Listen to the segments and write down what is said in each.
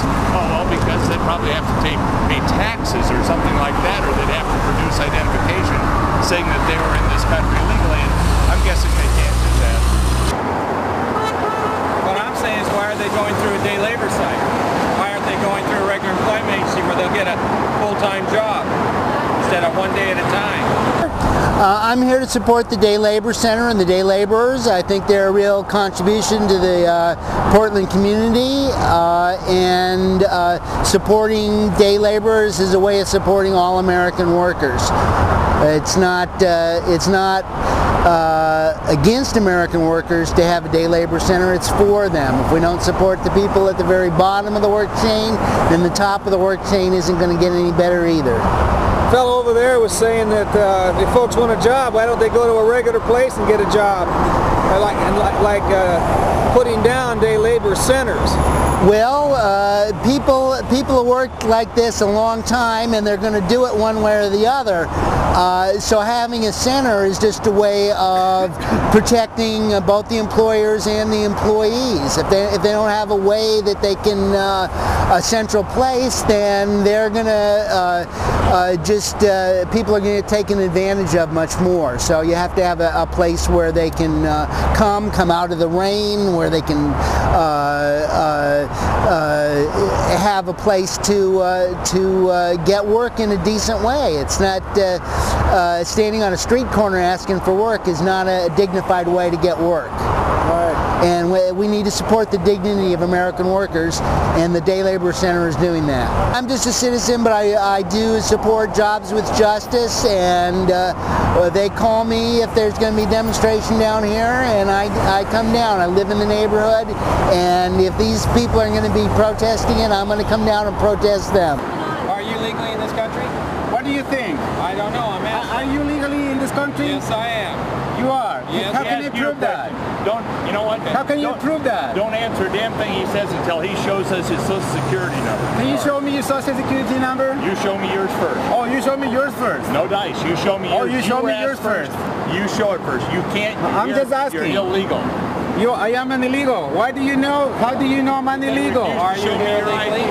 employees? Oh, well, because they'd probably have to pay taxes or something like that, or they'd have to produce identification saying that they were in this country legally, and I'm guessing they can't do that. What I'm saying is, why are they going through a day labor site? Why aren't they going through a regular employment agency where they'll get a full-time job instead of one day at a time? I'm here to support the Day Labor Center and the day laborers. I think they're a real contribution to the Portland community, and supporting day laborers is a way of supporting all American workers. It's not against American workers to have a day labor center. It's for them. If we don't support the people at the very bottom of the work chain, then the top of the work chain isn't going to get any better either. The fellow over there was saying that if folks want a job, why don't they go to a regular place and get a job? Like putting down day labor centers. Well, people have worked like this a long time, and they're going to do it one way or the other. So having a center is just a way of protecting both the employers and the employees. If they don't have a way that they can a central place, then they're going to people are going to get taken advantage of much more. So you have to have a place where they can come out of the rain, where they can have a place to get work in a decent way. It's not standing on a street corner asking for work is not a dignified way to get work. And we need to support the dignity of American workers, and the Day Labor Center is doing that. I'm just a citizen, but I do support Jobs with Justice, and they call me if there's going to be demonstration down here, and I come down. I live in the neighborhood, and if these people are going to be protesting it, I'm going to come down and protest them. Are you legally in this country? What do you think? I don't know. I'm asking. Are you legally in this country? Yes, I am. You are? Yes. How can you prove that? You know what? How can you prove that? Don't answer a damn thing he says until he shows us his Social Security number. Can you show me your Social Security number? You show me yours first. Oh, you show me yours first. No dice. You show me yours. Oh, you show me yours first. You show it first. You can't. I'm just asking. You're illegal. I am an illegal. Why do you know? How do you know I'm an illegal? Are you here legally?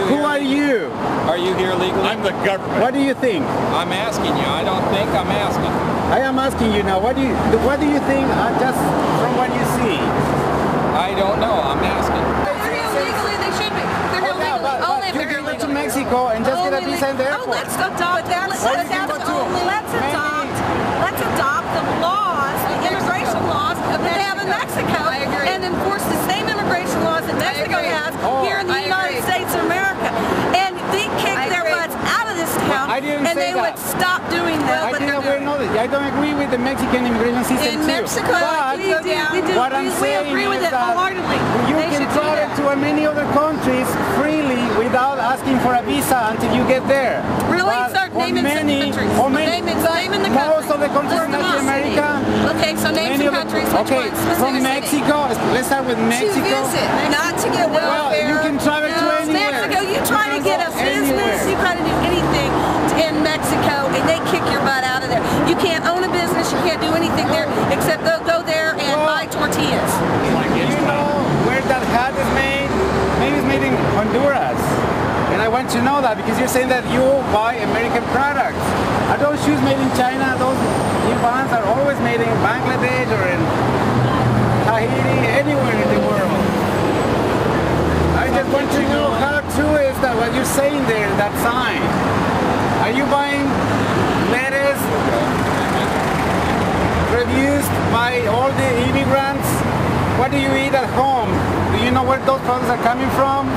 Who are you? Are you here legally? I'm the government. What do you think? I'm asking you. I don't think. I'm asking. I am asking you now. What do you think? Just from what you see. I don't know. I'm asking. They're here legally. They should be. They're here legally. Only if You they're here can go to legally. Mexico and just get a visa in the airport. Let's adopt the laws, the immigration laws that they have in Mexico, and enforce the same immigration laws that Mexico has here in the United States of America. And they kick their butts out of this town, and they would stop doing that. I don't agree with the Mexican immigration system in Mexico, we do. What I'm saying agree with it wholeheartedly. You can travel to many other countries freely without asking for a visa until you get there. Really? Start naming some countries. Naming the countries. Most of the countries in Latin America. Okay, so name some countries. Which ones? From Mexico. Let's start with Mexico. To visit, not to get welfare. Well, you can travel to anywhere. Mexico, you try to get a business, you try to do anything in Mexico, and they kick your butt out of there. You can't own a business, you can't do anything there except go there and buy tortillas. Do you know where that hat is made? Maybe it's made in Honduras. And I want to know that because you're saying that you buy American products. Are those shoes made in China? Those New Balance are always made in Bangladesh or in Tahiti, anywhere in the world. I just want to know how true is that what you're saying there, that sign. Are you buying lettuce produced by all the immigrants? What do you eat at home? Do you know where those products are coming from?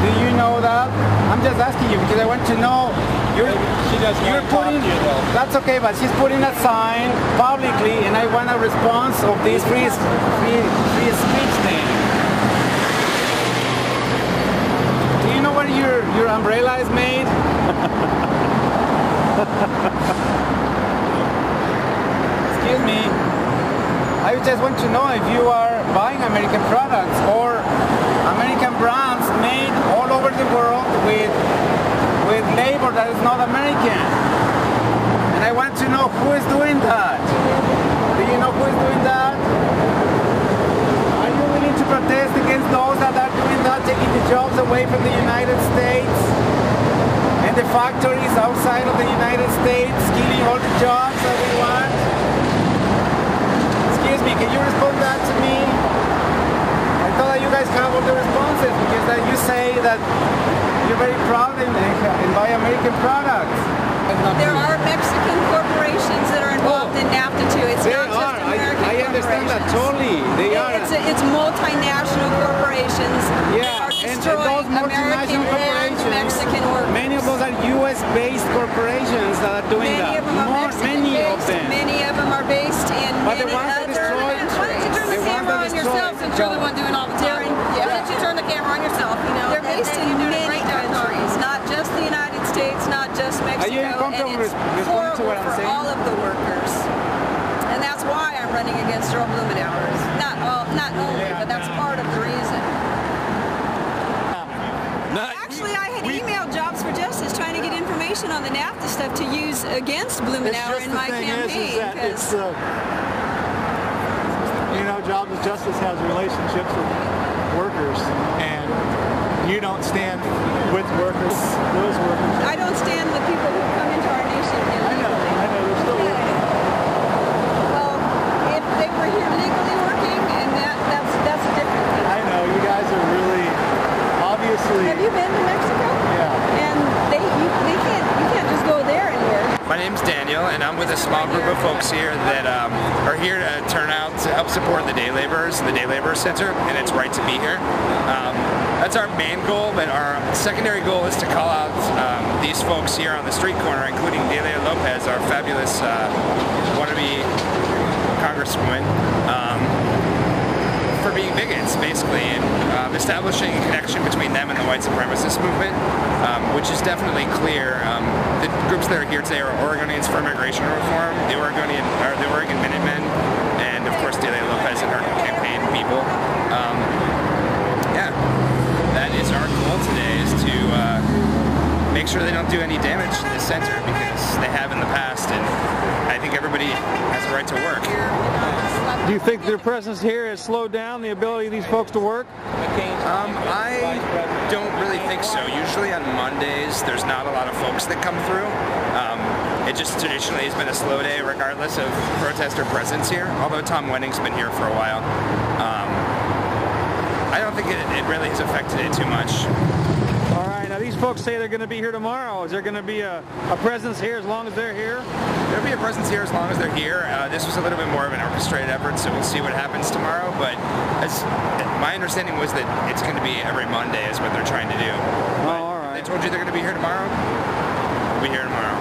Do you know that? I'm just asking you because I want to know. You're putting. That's okay, but she's putting a sign publicly, and I want a response of this free speech thing. Do you know where your umbrella is made? Excuse me. I just want to know if you are buying American products or American brands made all over the world with labor that is not American. And I want to know who is doing that. Do you know who is doing that? Are you willing to protest against those that are doing that? taking the jobs away from the United States and the factories outside of the United States, killing all the jobs that we want. Excuse me, can you respond that to me? I thought that you guys have all the responses because that you say that you're very proud and buy American products. There are Mexican corporations that are involved in NAFTA too. It's not just American I understand that totally. They are. It's multinational corporations. Yeah, that are and those American multinational corporations, and Mexican workers. many of those are U.S.-based corporations that are doing Many that. of them are Mexican-based. Many of them are based in But the many ones that other destroy- countries. Why don't you turn the camera on yourself since you're the one doing all the talking? Why don't you turn the camera on yourself? You know, They're based in many countries, not just the United States, not just Mexico, Are you and uncomfortable it's responding to what I'm horrible for saying? all of the workers. And that's why I'm running against Earl Blumenauer. Not only, but that's part of the reason. Actually, I had emailed Jobs for Justice trying to get information on the NAFTA stuff to use against Blumenauer in my campaign. It's you know, Jobs for Justice has relationships with workers, and you don't stand with workers, those workers. I don't stand with people who come into our nation illegally. I know, they're still working. Well, if they were here legally working, and that's a different thing. I know, you guys are really, obviously. Have you been to Mexico? Yeah. And you can't just go there and work. My name's Daniel, and I'm with a small group of folks here that are here to turn out to help support the day laborers in the Day Laborers Center, and it's right to be here. That's our main goal, but our secondary goal is to call out these folks here on the street corner, including Delia Lopez, our fabulous wannabe congresswoman, for being bigots, basically, and establishing a connection between them and the white supremacist movement, which is definitely clear. The groups that are here today are Oregonians for Immigration Reform, the Oregon Minutemen, and of course Delia Lopez and her campaign people. Yeah, that is our goal today, is to make sure they don't do any damage to the center, because they have in the past, and I think everybody has a right to work. Do you think their presence here has slowed down the ability of these folks to work? I don't really think so. Usually on Mondays, there's not a lot of folks that come through. It just traditionally has been a slow day regardless of protester presence here, although Tom Wenning's been here for a while. I don't think it really has affected it too much. All right, now these folks say they're going to be here tomorrow. Is there going to be a presence here as long as they're here? There'll be a presence here as long as they're here. This was a little bit more of an orchestrated effort, so we'll see what happens tomorrow. But my understanding was that it's going to be every Monday is what they're trying to do. Oh, all right. They told you they're going to be here tomorrow? We'll be here tomorrow.